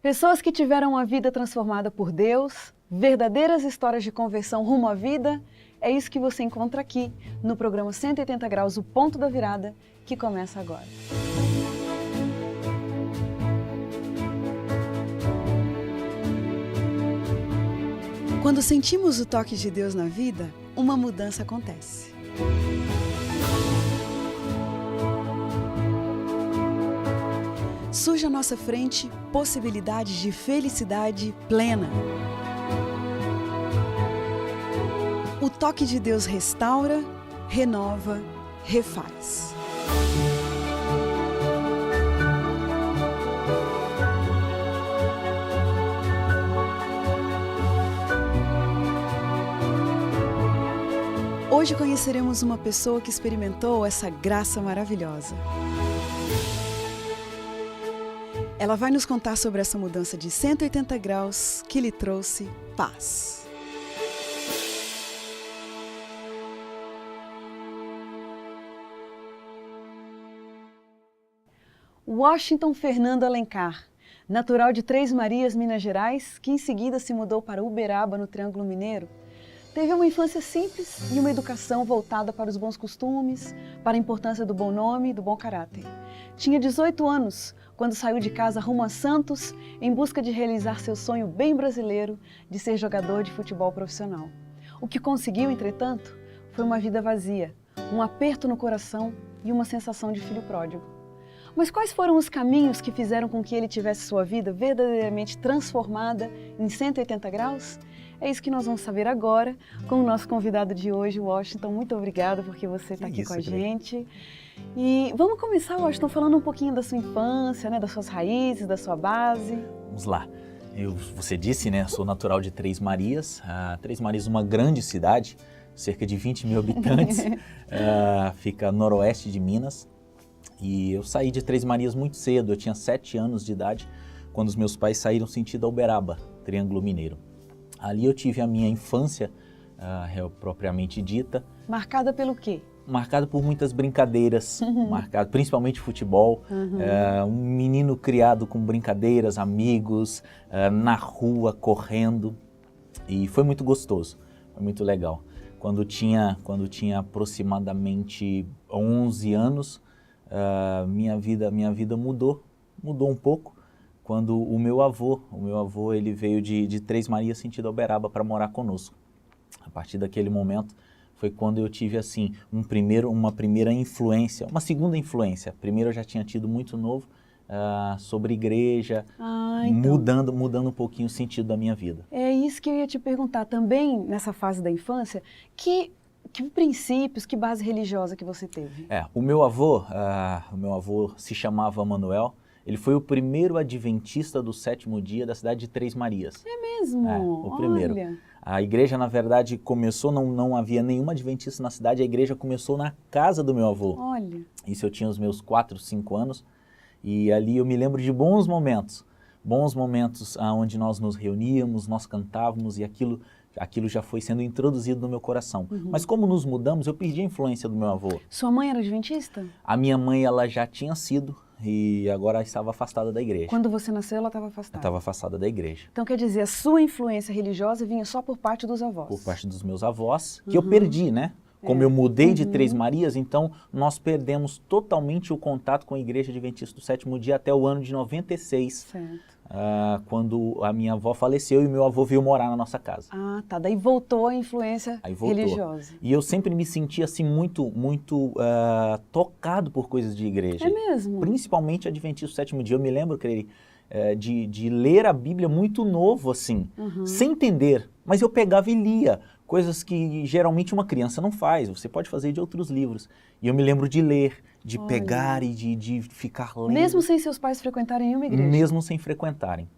Pessoas que tiveram a vida transformada por Deus, verdadeiras histórias de conversão rumo à vida, é isso que você encontra aqui no programa 180 Graus, o Ponto da Virada, que começa agora. Quando sentimos o toque de Deus na vida, uma mudança acontece. Surge à nossa frente possibilidades de felicidade plena. O toque de Deus restaura, renova, refaz. Hoje conheceremos uma pessoa que experimentou essa graça maravilhosa. Ela vai nos contar sobre essa mudança de 180 graus que lhe trouxe paz. Washington Fernando Alencar, natural de Três Marias, Minas Gerais, que em seguida se mudou para Uberaba, no Triângulo Mineiro, teve uma infância simples e uma educação voltada para os bons costumes, para a importância do bom nome e do bom caráter. Tinha 18 anos quando saiu de casa rumo a Santos em busca de realizar seu sonho bem brasileiro de ser jogador de futebol profissional. O que conseguiu, entretanto, foi uma vida vazia, um aperto no coração e uma sensação de filho pródigo. Mas quais foram os caminhos que fizeram com que ele tivesse sua vida verdadeiramente transformada em 180 graus? É isso que nós vamos saber agora com o nosso convidado de hoje, Washington. Muito obrigada porque você está aqui com a gente. E vamos começar, Washington, falando um pouquinho da sua infância, né, das suas raízes, da sua base. Vamos lá. Você disse, né, sou natural de Três Marias. Três Marias é uma grande cidade, cerca de 20 mil habitantes, fica noroeste de Minas. E eu saí de Três Marias muito cedo, eu tinha 7 anos de idade, quando os meus pais saíram sentido Uberaba, Triângulo Mineiro. Ali eu tive a minha infância, propriamente dita. Marcada pelo quê? Marcada por muitas brincadeiras, principalmente futebol. Um menino criado com brincadeiras, amigos, na rua, correndo. E foi muito gostoso, foi muito legal. Quando tinha aproximadamente 11 anos, minha vida mudou um pouco. Quando o meu avô ele veio de Três Marias sentido Uberaba para morar conosco. A partir daquele momento foi quando eu tive assim uma primeira influência, uma segunda influência. Primeiro eu já tinha tido muito novo sobre igreja, então, mudando um pouquinho o sentido da minha vida. É isso que eu ia te perguntar também nessa fase da infância, que princípios, que base religiosa que você teve? O meu avô se chamava Manuel. Ele foi o primeiro adventista do 7º dia da cidade de Três Marias. É mesmo? O primeiro. Olha. A igreja, na verdade, começou, não havia nenhuma adventista na cidade, a igreja começou na casa do meu avô. Olha. Isso eu tinha os meus 4, 5 anos, e ali eu me lembro de bons momentos onde nós nos reuníamos, nós cantávamos, e aquilo já foi sendo introduzido no meu coração. Mas como nos mudamos, eu perdi a influência do meu avô. Sua mãe era adventista? A minha mãe, ela já tinha sido, e agora estava afastada da igreja. Quando você nasceu, ela estava afastada? Estava afastada da igreja. Então quer dizer, a sua influência religiosa vinha só por parte dos avós? Por parte dos meus avós, que eu perdi, né? Como eu mudei de Três Marias, então nós perdemos totalmente o contato com a igreja adventista do 7º dia até o ano de 96. Certo. Quando a minha avó faleceu e o meu avô veio morar na nossa casa. Tá. Daí voltou a influência religiosa. E eu sempre me senti assim muito tocado por coisas de igreja. É mesmo? Principalmente adventista do 7º dia. Eu me lembro, Creri, de ler a Bíblia muito novo, assim, sem entender. Mas eu pegava e lia. Coisas que geralmente uma criança não faz, você pode fazer de outros livros. E eu me lembro de ler, de pegar e de ficar lendo. Mesmo sem seus pais frequentarem nenhuma igreja? Mesmo sem frequentarem.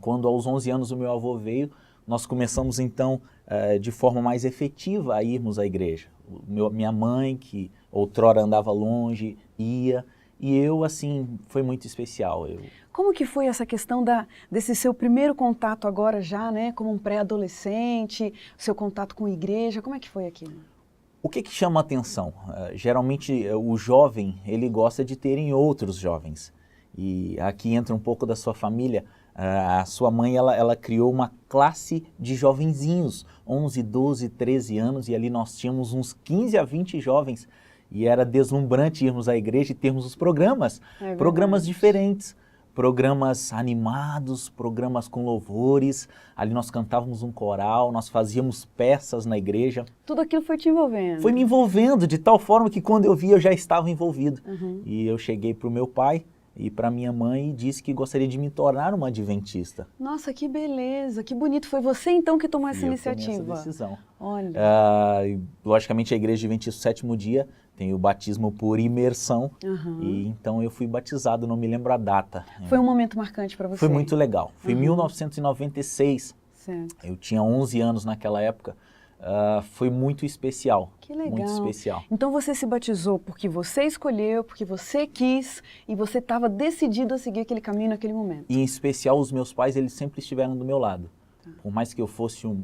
Quando aos 11 anos o meu avô veio, nós começamos então de forma mais efetiva a irmos à igreja. Minha mãe, que outrora andava longe, ia, e eu, assim, foi muito especial. Como que foi essa questão desse seu primeiro contato agora já, né, como um pré-adolescente, seu contato com a igreja, como é que foi aquilo? O que chama a atenção? Geralmente o jovem, ele gosta de ter em outros jovens. E aqui entra um pouco da sua família. A sua mãe, ela criou uma classe de jovenzinhos, 11, 12, 13 anos, e ali nós tínhamos uns 15 a 20 jovens, e era deslumbrante irmos à igreja e termos os programas, programas diferentes, programas animados, programas com louvores, ali nós cantávamos um coral, nós fazíamos peças na igreja. Tudo aquilo foi te envolvendo? Foi me envolvendo, de tal forma que quando eu vi eu já estava envolvido. E eu cheguei para o meu pai e para minha mãe e disse que gostaria de me tornar uma adventista. Nossa, que beleza, que bonito. Foi você então que tomou essa iniciativa? Eu tomei essa decisão. Olha. Logicamente a Igreja Adventista do Sétimo Dia tem o batismo por imersão, e então eu fui batizado, não me lembro a data. Foi um momento marcante para você? Foi muito legal. Foi em 1996, certo. Eu tinha 11 anos naquela época, foi muito especial. Que legal. Muito especial. Então você se batizou porque você escolheu, porque você quis e você estava decidido a seguir aquele caminho naquele momento? E em especial os meus pais, eles sempre estiveram do meu lado. Por mais que eu fosse um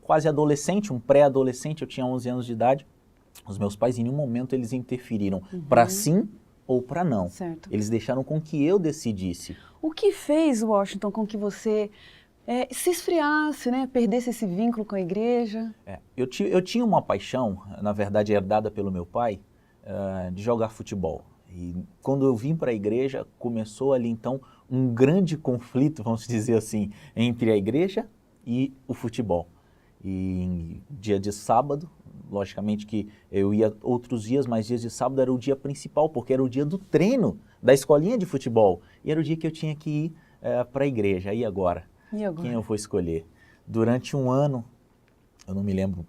quase adolescente, um pré-adolescente, eu tinha 11 anos de idade, os meus pais em nenhum momento eles interferiram para sim ou para não. Certo. Eles deixaram com que eu decidisse. O que fez, Washington, com que você se esfriasse, né? Perdesse esse vínculo com a igreja? Eu tinha uma paixão, na verdade herdada pelo meu pai, de jogar futebol. E quando eu vim para a igreja, começou ali então um grande conflito, vamos dizer assim, entre a igreja e o futebol. E em dia de sábado, logicamente que eu ia outros dias, mas dias de sábado era o dia principal, porque era o dia do treino da escolinha de futebol. E era o dia que eu tinha que ir para a igreja. E agora? Quem eu vou escolher? Durante um ano, eu não me lembro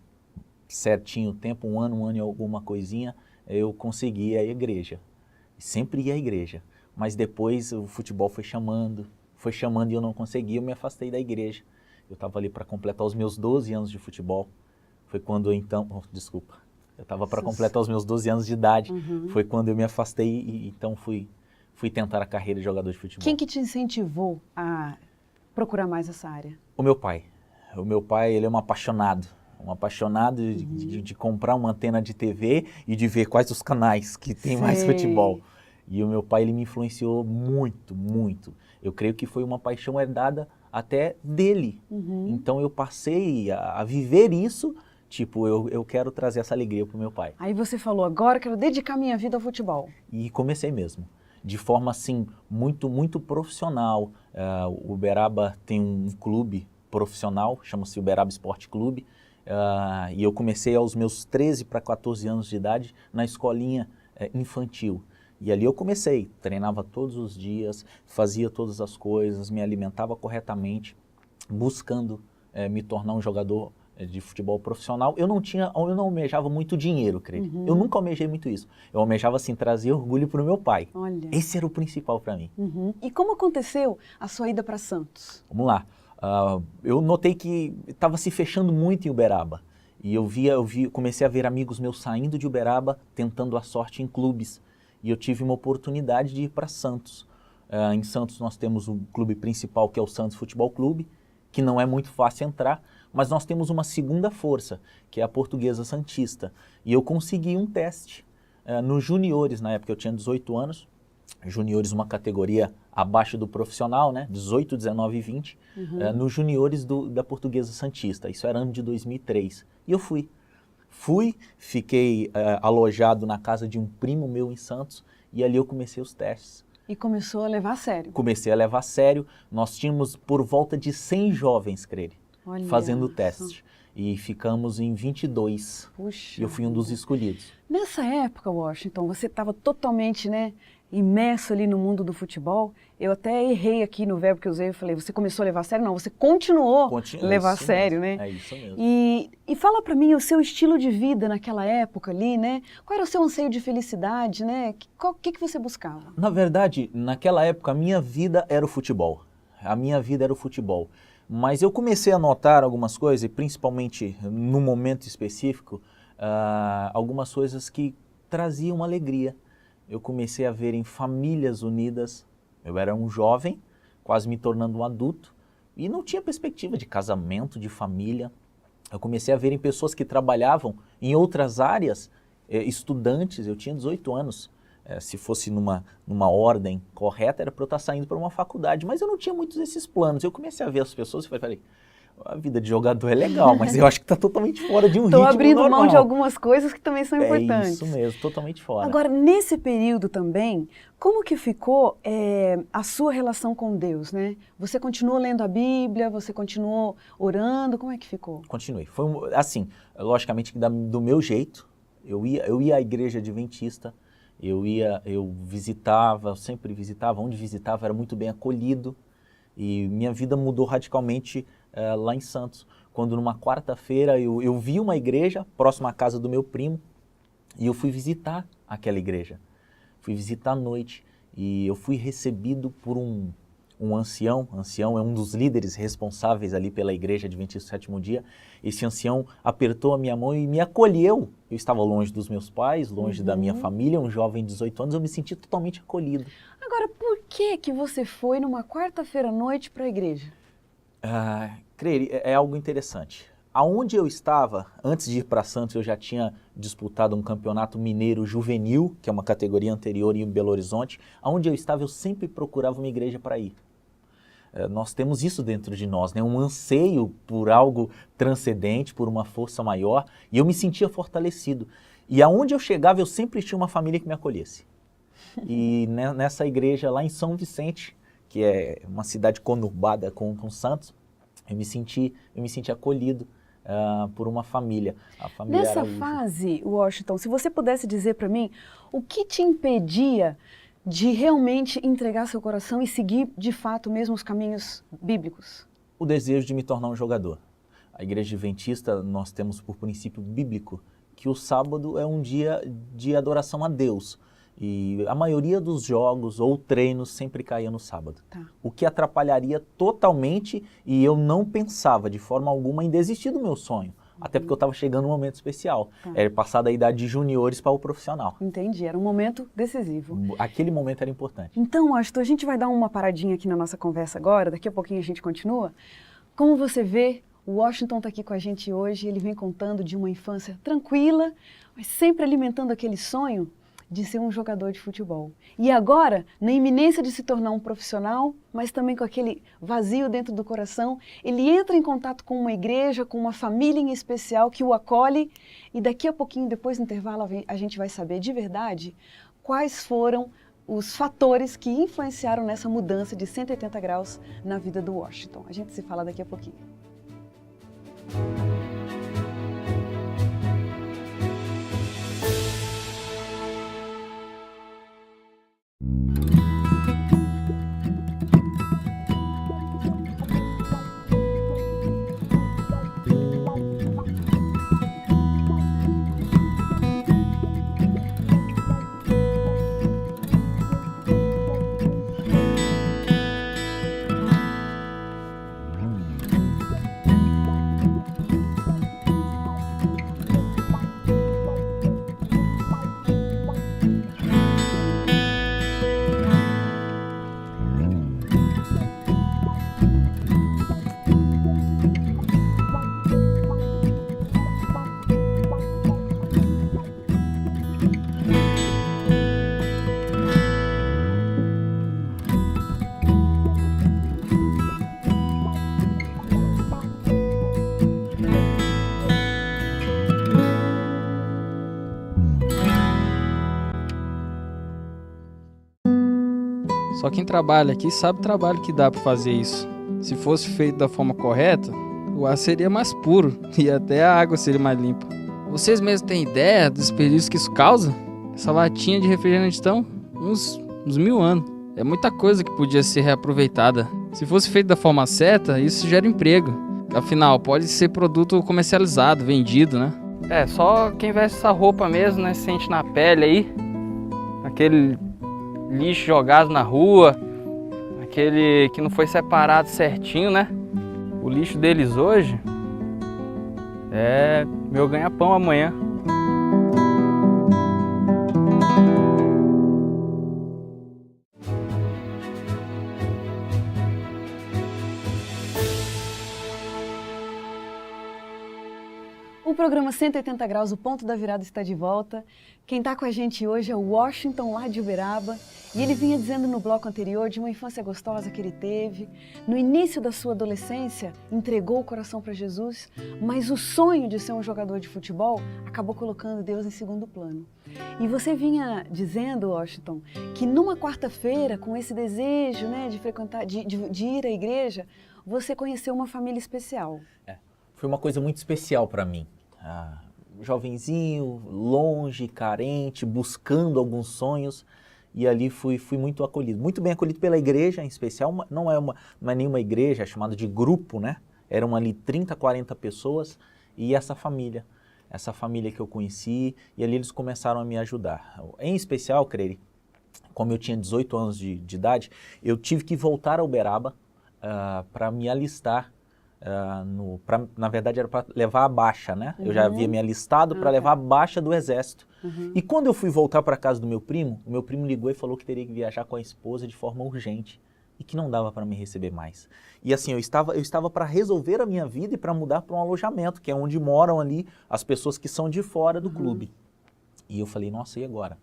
certinho o tempo, um ano e alguma coisinha, eu consegui ir à igreja. Sempre ia à igreja. Mas depois o futebol foi chamando e eu não consegui, eu me afastei da igreja. Eu estava ali para completar os meus 12 anos de futebol. Foi quando eu então... Eu estava para completar os meus 12 anos de idade. Foi quando eu me afastei e então fui tentar a carreira de jogador de futebol. Quem que te incentivou a procurar mais essa área? O meu pai. O meu pai, ele é um apaixonado de comprar uma antena de TV e de ver quais os canais que tem mais futebol. E o meu pai, ele me influenciou muito, muito. Eu creio que foi uma paixão herdada até dele. Então eu passei a viver isso, tipo, eu quero trazer essa alegria para o meu pai. Aí você falou, agora eu quero dedicar minha vida ao futebol. E comecei mesmo, de forma assim, muito, muito profissional. O Uberaba tem um clube profissional, chama-se Uberaba Esporte Clube, e eu comecei aos meus 13 para 14 anos de idade na escolinha infantil. E ali eu comecei, treinava todos os dias, fazia todas as coisas, me alimentava corretamente, buscando me tornar um jogador de futebol profissional. Eu não almejava muito dinheiro, creio. Eu nunca almejei muito isso. Eu almejava, assim, trazer orgulho para o meu pai. Olha. Esse era o principal para mim. E como aconteceu a sua ida para Santos? Vamos lá. Eu notei que estava se fechando muito em Uberaba. E eu comecei a ver amigos meus saindo de Uberaba, tentando a sorte em clubes. E eu tive uma oportunidade de ir para Santos. Em Santos nós temos o clube principal, que é o Santos Futebol Clube, que não é muito fácil entrar, mas nós temos uma segunda força, que é a Portuguesa Santista. E eu consegui um teste nos juniores, na época eu tinha 18 anos, juniores uma categoria abaixo do profissional, né? 18, 19 e 20, nos juniores da Portuguesa Santista. Isso era ano de 2003. E eu fui. Fiquei alojado na casa de um primo meu em Santos e ali eu comecei os testes. E começou a levar a sério? Comecei a levar a sério. Nós tínhamos por volta de 100 jovens, creio, fazendo o teste. E ficamos em 22. Puxa. E eu fui um dos escolhidos. Nessa época, Washington, você estava totalmente, né, imerso ali no mundo do futebol. Eu até errei aqui no verbo que eu usei, eu falei, você começou a levar a sério? Não, você continuou a levar a sério, né? É isso mesmo. E fala para mim o seu estilo de vida naquela época ali, né? Qual era o seu anseio de felicidade, né? O que você buscava? Na verdade, naquela época, a minha vida era o futebol. A minha vida era o futebol. Mas eu comecei a notar algumas coisas, e principalmente no momento específico, algumas coisas que traziam alegria. Eu comecei a ver em famílias unidas. Eu era um jovem, quase me tornando um adulto, e não tinha perspectiva de casamento, de família. Eu comecei a ver em pessoas que trabalhavam em outras áreas, estudantes, eu tinha 18 anos, Se fosse numa ordem correta, era para eu estar saindo para uma faculdade, mas eu não tinha muitos desses planos. Eu comecei a ver as pessoas e falei, a vida de jogador é legal, mas eu acho que está totalmente fora de um ritmo normal. Estou abrindo mão de algumas coisas que também são importantes. É isso mesmo, totalmente fora. Agora, nesse período também, como que ficou a sua relação com Deus, né? Você continuou lendo a Bíblia, você continuou orando, como é que ficou? Continuei. Foi assim, logicamente que do meu jeito, eu ia à igreja adventista, eu visitava, eu sempre visitava, onde visitava era muito bem acolhido, e minha vida mudou radicalmente lá em Santos, quando numa quarta-feira eu vi uma igreja próxima à casa do meu primo, e eu fui visitar aquela igreja. Fui visitar à noite, e eu fui recebido por um ancião é um dos líderes responsáveis ali pela igreja Adventista do Sétimo Dia. Esse ancião apertou a minha mão e me acolheu. Eu estava longe dos meus pais, longe da minha família, um jovem de 18 anos, eu me senti totalmente acolhido. Agora, por que você foi numa quarta-feira à noite para a igreja? É algo interessante. Aonde eu estava, antes de ir para Santos, eu já tinha disputado um campeonato mineiro juvenil, que é uma categoria anterior em Belo Horizonte. Aonde eu estava, eu sempre procurava uma igreja para ir. Nós temos isso dentro de nós, né? Um anseio por algo transcendente, por uma força maior, e eu me sentia fortalecido. E aonde eu chegava, eu sempre tinha uma família que me acolhesse. E nessa igreja lá em São Vicente, que é uma cidade conurbada com Santos, eu me senti acolhido por uma família. A família Nessa Araújo. fase, Washington, se você pudesse dizer para mim, o que te impedia de realmente entregar seu coração e seguir, de fato, mesmo os caminhos bíblicos? O desejo de me tornar um jogador. A igreja adventista, nós temos por princípio bíblico que o sábado é um dia de adoração a Deus. E a maioria dos jogos ou treinos sempre caía no sábado. Tá. O que atrapalharia totalmente, e eu não pensava de forma alguma em desistir do meu sonho. Até porque eu estava chegando num momento especial. Tá. Era passar da idade de juniores para o profissional. Entendi, era um momento decisivo. Aquele momento era importante. Então, Washington, a gente vai dar uma paradinha aqui na nossa conversa agora, daqui a pouquinho a gente continua. Como você vê, o Washington está aqui com a gente hoje, ele vem contando de uma infância tranquila, mas sempre alimentando aquele sonho de ser um jogador de futebol. E agora, na iminência de se tornar um profissional, mas também com aquele vazio dentro do coração, ele entra em contato com uma igreja, com uma família em especial que o acolhe, e daqui a pouquinho, depois do intervalo, a gente vai saber de verdade quais foram os fatores que influenciaram nessa mudança de 180 graus na vida do Washington. A gente se fala daqui a pouquinho. Só quem trabalha aqui sabe o trabalho que dá para fazer isso. Se fosse feito da forma correta, o ar seria mais puro e até a água seria mais limpa. Vocês mesmos têm ideia dos desperdícios que isso causa? Essa latinha de refrigerante estão uns 1000 anos. É muita coisa que podia ser reaproveitada. Se fosse feito da forma certa, isso gera emprego. Afinal, pode ser produto comercializado, vendido, né? Só quem veste essa roupa mesmo, né, sente na pele aí. Aquele lixo jogado na rua, aquele que não foi separado certinho, né? O lixo deles hoje é meu ganha-pão amanhã. O programa 180 Graus, o Ponto da Virada está de volta. Quem está com a gente hoje é o Washington, lá de Uberaba. E ele vinha dizendo no bloco anterior de uma infância gostosa que ele teve. No início da sua adolescência, entregou o coração para Jesus, mas o sonho de ser um jogador de futebol acabou colocando Deus em segundo plano. E você vinha dizendo, Washington, que numa quarta-feira, com esse desejo, né, de frequentar, de ir à igreja, você conheceu uma família especial. Foi uma coisa muito especial para mim. Jovenzinho, longe, carente, buscando alguns sonhos, e ali fui muito acolhido, muito bem acolhido pela igreja em especial. Não é nenhuma igreja, é chamada de grupo, né? Eram ali 30, 40 pessoas, e essa família que eu conheci, e ali eles começaram a me ajudar. Em especial, Creire, como eu tinha 18 anos de idade, eu tive que voltar a Uberaba para me alistar. Na verdade era para levar a baixa, né? Eu já havia me alistado para levar a baixa do exército. E quando eu fui voltar para casa do meu primo, o meu primo ligou e falou que teria que viajar com a esposa de forma urgente e que não dava para me receber mais. E assim, eu estava para resolver a minha vida e para mudar para um alojamento, que é onde moram ali as pessoas que são de fora do clube. E eu falei, nossa, e agora?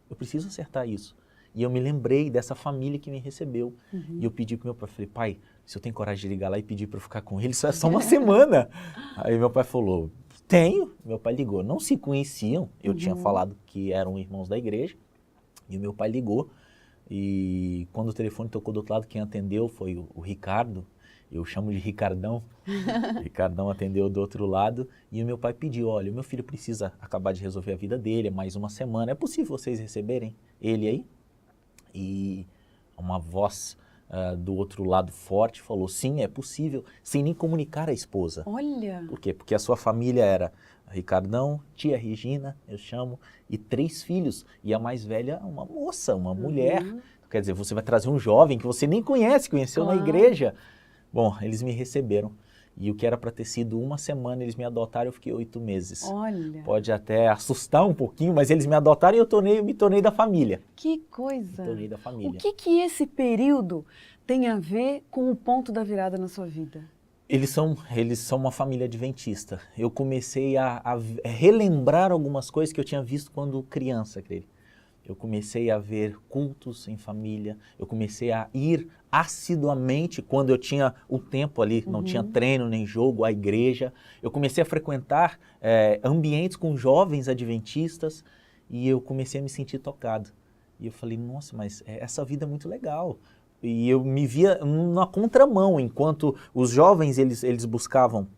Eu preciso acertar isso. E eu me lembrei dessa família que me recebeu. E eu pedi para meu pai, falei, pai, se eu tenho coragem de ligar lá e pedir para eu ficar com ele, isso é só uma semana. Aí meu pai falou, tenho. Meu pai ligou, não se conheciam. Eu tinha falado que eram irmãos da igreja. E o meu pai ligou. E quando o telefone tocou do outro lado, quem atendeu foi o Ricardo. Eu chamo de Ricardão. Ricardão atendeu do outro lado. E o meu pai pediu, olha, o meu filho precisa acabar de resolver a vida dele, é mais uma semana. É possível vocês receberem ele aí? E uma voz do outro lado forte falou, sim, é possível, sem nem comunicar à esposa. Olha! Por quê? Porque a sua família era Ricardão, tia Regina, eu chamo, e 3 filhos. E a mais velha, uma moça, uma mulher. Quer dizer, você vai trazer um jovem que você nem conheceu na igreja. Bom, eles me receberam. E o que era para ter sido uma semana, eles me adotaram, eu fiquei 8 meses. Olha! Pode até assustar um pouquinho, mas eles me adotaram e eu me tornei da família. Que coisa! Me tornei da família. O que esse período tem a ver com o ponto da virada na sua vida? Eles são uma família adventista. Eu comecei a relembrar algumas coisas que eu tinha visto quando criança, creio. Eu comecei a ver cultos em família, eu comecei a ir assiduamente quando eu tinha o tempo ali, não tinha treino nem jogo, a igreja. Eu comecei a frequentar ambientes com jovens adventistas e eu comecei a me sentir tocado. E eu falei, nossa, mas essa vida é muito legal. E eu me via na contramão, enquanto os jovens eles buscavam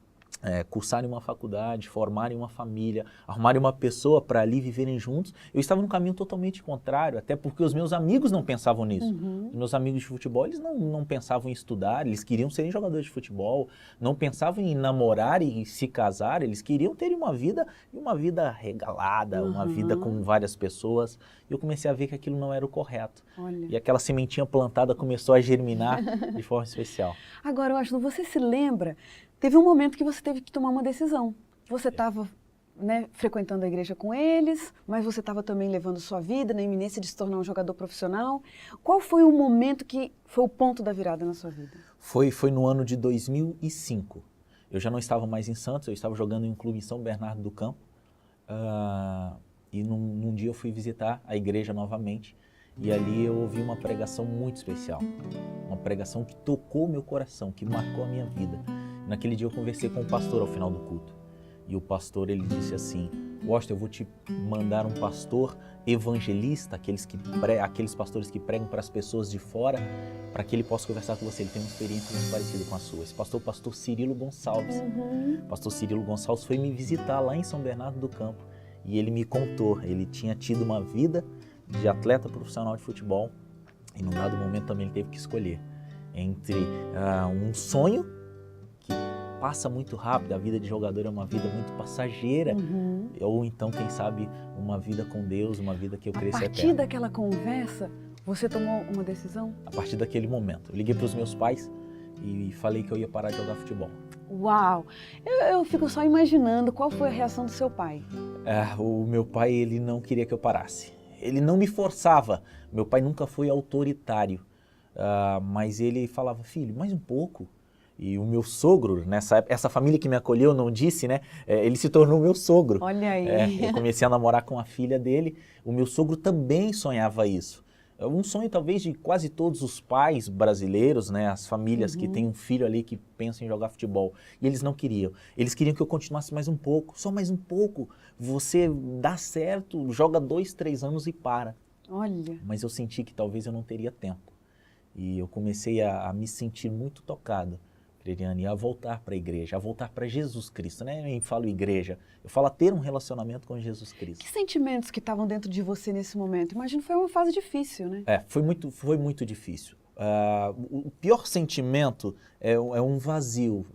cursarem uma faculdade, formarem uma família, arrumarem uma pessoa para ali viverem juntos, eu estava num caminho totalmente contrário, até porque os meus amigos não pensavam nisso. Os meus amigos de futebol, eles não pensavam em estudar, eles queriam serem jogadores de futebol, não pensavam em namorar e se casar, eles queriam ter uma vida regalada, uma vida com várias pessoas. E eu comecei a ver que aquilo não era o correto. Olha. E aquela sementinha plantada começou a germinar de forma especial. Agora, Washington, você se lembra, teve um momento que você teve que tomar uma decisão. Você estava frequentando a igreja com eles, mas você estava também levando sua vida na iminência de se tornar um jogador profissional. Qual foi o momento que foi o ponto da virada na sua vida? Foi no ano de 2005. Eu já não estava mais em Santos, eu estava jogando em um clube em São Bernardo do Campo. E num dia eu fui visitar a igreja novamente. E ali eu ouvi uma pregação muito especial. Uma pregação que tocou meu coração, que marcou a minha vida. Naquele dia eu conversei com o pastor ao final do culto. E o pastor, ele disse assim, Washington, eu vou te mandar um pastor evangelista, aqueles pastores que pregam para as pessoas de fora, para que ele possa conversar com você. Ele tem uma experiência muito parecida com a sua. Esse pastor, o pastor Cirilo Gonçalves. O pastor Cirilo Gonçalves foi me visitar lá em São Bernardo do Campo. E ele me contou, ele tinha tido uma vida de atleta profissional de futebol. E num dado momento também ele teve que escolher entre um sonho que passa muito rápido, a vida de jogador é uma vida muito passageira, ou então, quem sabe, uma vida com Deus, uma vida que eu cresça eterna. A partir daquela conversa, você tomou uma decisão? A partir daquele momento. Eu liguei para os meus pais e falei que eu ia parar de jogar futebol. Uau! Eu fico só imaginando qual foi a reação do seu pai. O meu pai, ele não queria que eu parasse. Ele não me forçava. Meu pai nunca foi autoritário. Mas ele falava, filho, mais um pouco. E o meu sogro, nessa época, essa família que me acolheu, não disse, né? Ele se tornou meu sogro. Olha aí. Eu comecei a namorar com a filha dele. O meu sogro também sonhava isso. É um sonho talvez de quase todos os pais brasileiros, né? As famílias que têm um filho ali que pensa em jogar futebol. E eles não queriam. Eles queriam que eu continuasse mais um pouco, só mais um pouco. Você dá certo, joga 2, 3 anos e para. Olha. Mas eu senti que talvez eu não teria tempo. E eu comecei a me sentir muito tocado, Cleiriane, a voltar para a igreja, a voltar para Jesus Cristo, né? Eu nem falo igreja, eu falo a ter um relacionamento com Jesus Cristo. Que sentimentos que estavam dentro de você nesse momento? Imagino que foi uma fase difícil, né? Foi muito difícil. O pior sentimento é um vazio.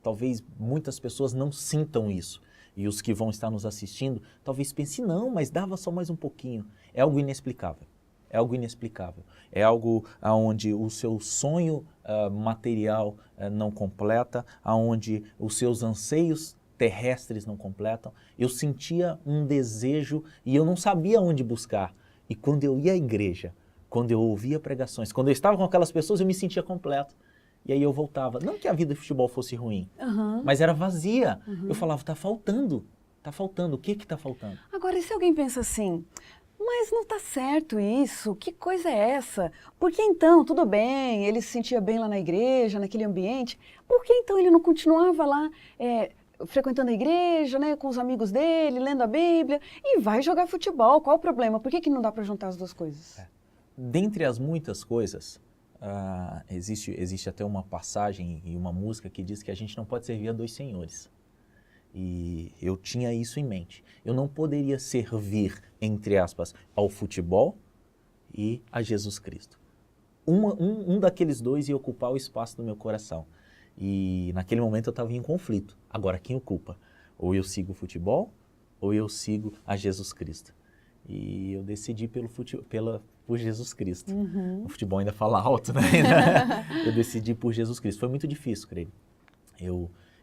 Talvez muitas pessoas não sintam isso. E os que vão estar nos assistindo, talvez pensem, não, mas dava só mais um pouquinho. É algo inexplicável. É algo inexplicável. É algo onde o seu sonho material não completa, onde os seus anseios terrestres não completam. Eu sentia um desejo e eu não sabia onde buscar. E quando eu ia à igreja, quando eu ouvia pregações, quando eu estava com aquelas pessoas, eu me sentia completo. E aí eu voltava. Não que a vida de futebol fosse ruim, mas era vazia. Eu falava, tá faltando. O que está faltando? Agora, e se alguém pensa assim... Mas não está certo isso, que coisa é essa? Por que então, tudo bem, ele se sentia bem lá na igreja, naquele ambiente, por que então ele não continuava lá frequentando a igreja, né, com os amigos dele, lendo a Bíblia, e vai jogar futebol? Qual o problema? Por que não dá para juntar as duas coisas? Dentre as muitas coisas, existe até uma passagem e uma música que diz que a gente não pode servir a 2 senhores. E eu tinha isso em mente. Eu não poderia servir, entre aspas, ao futebol e a Jesus Cristo. Um daqueles dois ia ocupar o espaço do meu coração. E naquele momento eu estava em conflito. Agora, quem ocupa? Ou eu sigo o futebol, ou eu sigo a Jesus Cristo. E eu decidi por Jesus Cristo. O futebol ainda fala alto, né? Eu decidi por Jesus Cristo. Foi muito difícil, creio.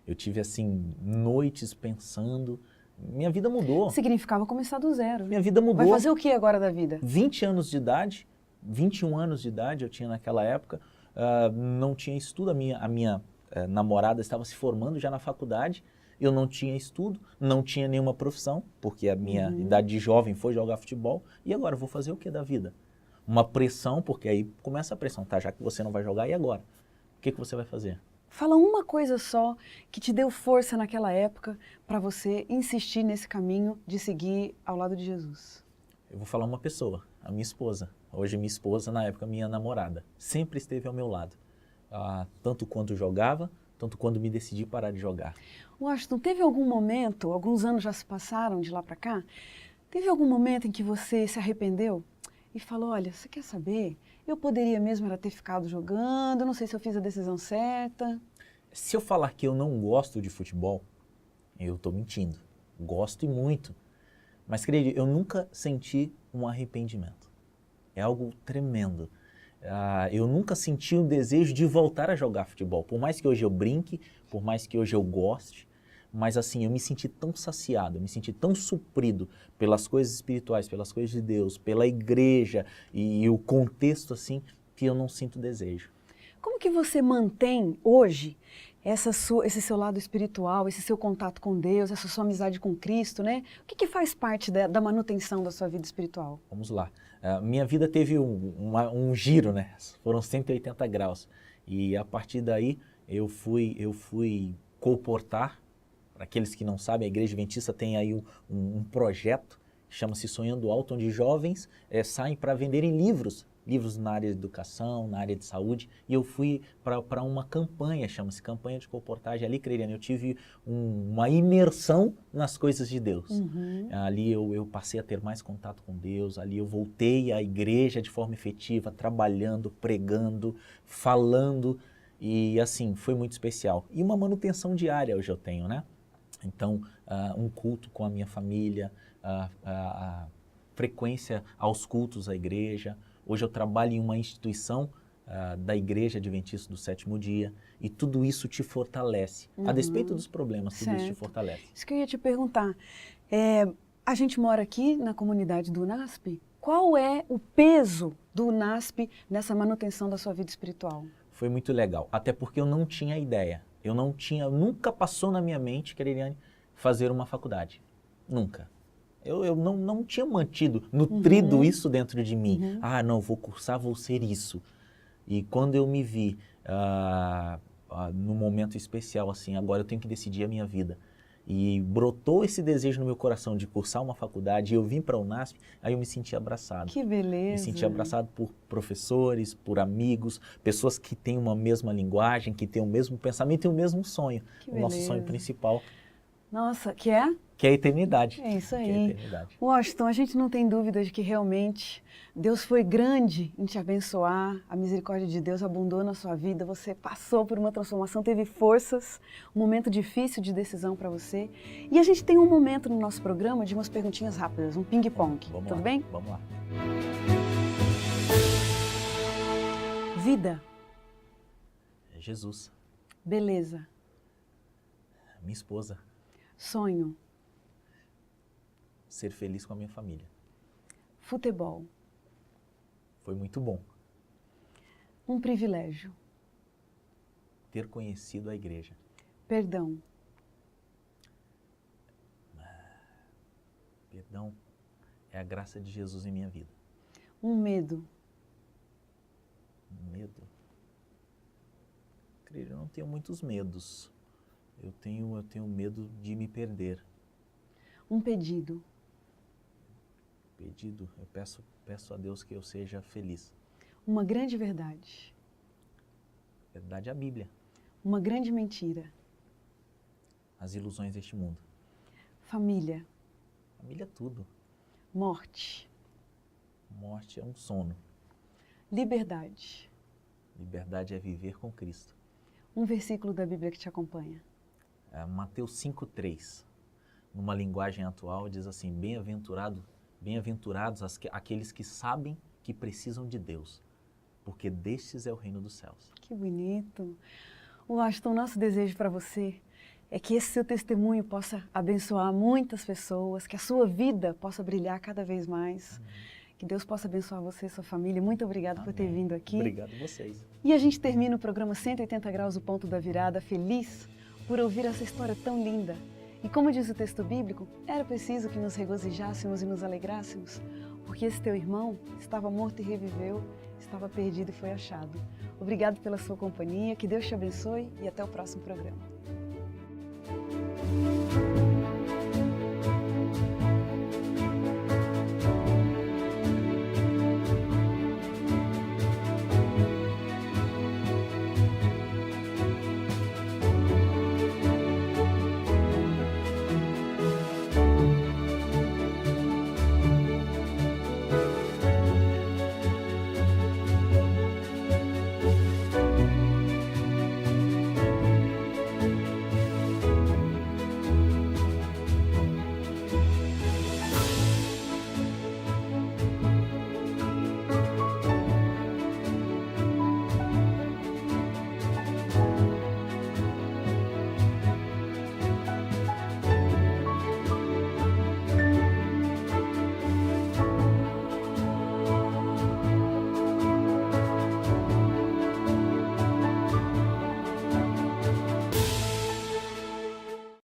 Eu tive, assim, noites pensando. Minha vida mudou. Significava começar do zero. Minha vida mudou. Vai fazer o que agora da vida? 20 anos de idade, 21 anos de idade eu tinha naquela época. Não tinha estudo. A minha namorada estava se formando já na faculdade. Eu não tinha estudo, não tinha nenhuma profissão, porque a minha idade de jovem foi jogar futebol. E agora, vou fazer o que da vida? Uma pressão, porque aí começa a pressão, tá? Já que você não vai jogar, e agora? O que você vai fazer? Fala uma coisa só que te deu força naquela época para você insistir nesse caminho de seguir ao lado de Jesus. Eu vou falar uma pessoa, a minha esposa. Hoje minha esposa, na época minha namorada. Sempre esteve ao meu lado. Tanto quando jogava, tanto quando me decidi parar de jogar. Washington, teve algum momento, alguns anos já se passaram de lá para cá, teve algum momento em que você se arrependeu e falou, olha, você quer saber? Eu poderia mesmo era ter ficado jogando, não sei se eu fiz a decisão certa. Se eu falar que eu não gosto de futebol, eu estou mentindo. Gosto e muito. Mas, acredite, eu nunca senti um arrependimento. É algo tremendo. Eu nunca senti um desejo de voltar a jogar futebol. Por mais que hoje eu brinque, por mais que hoje eu goste, mas assim, eu me senti tão saciado, eu me senti tão suprido pelas coisas espirituais, pelas coisas de Deus, pela igreja e o contexto assim, que eu não sinto desejo. Como que você mantém hoje esse seu lado espiritual, esse seu contato com Deus, essa sua amizade com Cristo, né? O que faz parte da manutenção da sua vida espiritual? Vamos lá. Minha vida teve um giro, né? Foram 180 graus. E a partir daí eu fui colportar. Para aqueles que não sabem, a Igreja Adventista tem aí um projeto que chama-se Sonhando Alto, onde jovens saem para venderem livros na área de educação, na área de saúde, e eu fui para uma campanha, chama-se Campanha de Colportagem. Ali, Cleiriane, eu tive uma imersão nas coisas de Deus. Ali eu passei a ter mais contato com Deus, ali eu voltei à igreja de forma efetiva, trabalhando, pregando, falando, e assim, foi muito especial. E uma manutenção diária hoje eu tenho, né? Então, um culto com a minha família, a frequência aos cultos à igreja. Hoje eu trabalho em uma instituição da Igreja Adventista do Sétimo Dia e tudo isso te fortalece. A despeito dos problemas, tudo isso te fortalece. Isso que eu ia te perguntar. A gente mora aqui na comunidade do UNASP. Qual é o peso do UNASP nessa manutenção da sua vida espiritual? foi muito legal. Até porque eu não tinha ideia. Nunca passou na minha mente, Kereliane, fazer uma faculdade. Nunca. Eu não tinha nutrido isso dentro de mim. Ah, não, vou cursar, vou ser isso. E quando eu me vi num momento especial, assim, agora eu tenho que decidir a minha vida. E brotou esse desejo no meu coração de cursar uma faculdade, e eu vim para a Unasp, aí eu me senti abraçado. Que beleza! Me senti abraçado por professores, por amigos, pessoas que têm uma mesma linguagem, que têm o mesmo pensamento e o mesmo sonho. Que o nosso beleza. sonho principal. Nossa, que é? Que é a eternidade. É isso aí. Que é a eternidade. Washington, a gente não tem dúvida de que realmente Deus foi grande em te abençoar, a misericórdia de Deus abundou na sua vida, você passou por uma transformação, teve forças, um momento difícil de decisão para você. E a gente tem um momento no nosso programa de umas perguntinhas rápidas, um ping-pong. Tudo bem? Vamos lá. Vida. Jesus. Beleza. Minha esposa. Sonho. Ser feliz com a minha família. Futebol. Foi muito bom. Um privilégio. Ter conhecido a igreja. Perdão. Perdão é a graça de Jesus em minha vida. Um medo. Medo? Eu não tenho muitos medos. Eu tenho medo de me perder. Um pedido. Pedido, eu peço a Deus que eu seja feliz. Uma grande verdade. Verdade é a Bíblia. Uma grande mentira. As ilusões deste mundo. Família. Família é tudo. Morte. Morte é um sono. Liberdade. Liberdade é viver com Cristo. Um versículo da Bíblia que te acompanha. Mateus 5,3. Numa linguagem atual diz assim, bem-aventurados aqueles que sabem que precisam de Deus, porque destes é o reino dos céus. Que bonito. Washington, nosso desejo para você é que esse seu testemunho possa abençoar muitas pessoas, que a sua vida possa brilhar cada vez mais. Que Deus possa abençoar você e sua família. Muito obrigado por ter vindo aqui. Obrigado a vocês. E a gente termina o programa 180 Graus, o Ponto da Virada, feliz por ouvir essa história tão linda. E como diz o texto bíblico, era preciso que nos regozijássemos e nos alegrássemos, porque esse teu irmão estava morto e reviveu, estava perdido e foi achado. Obrigado pela sua companhia, que Deus te abençoe e até o próximo programa.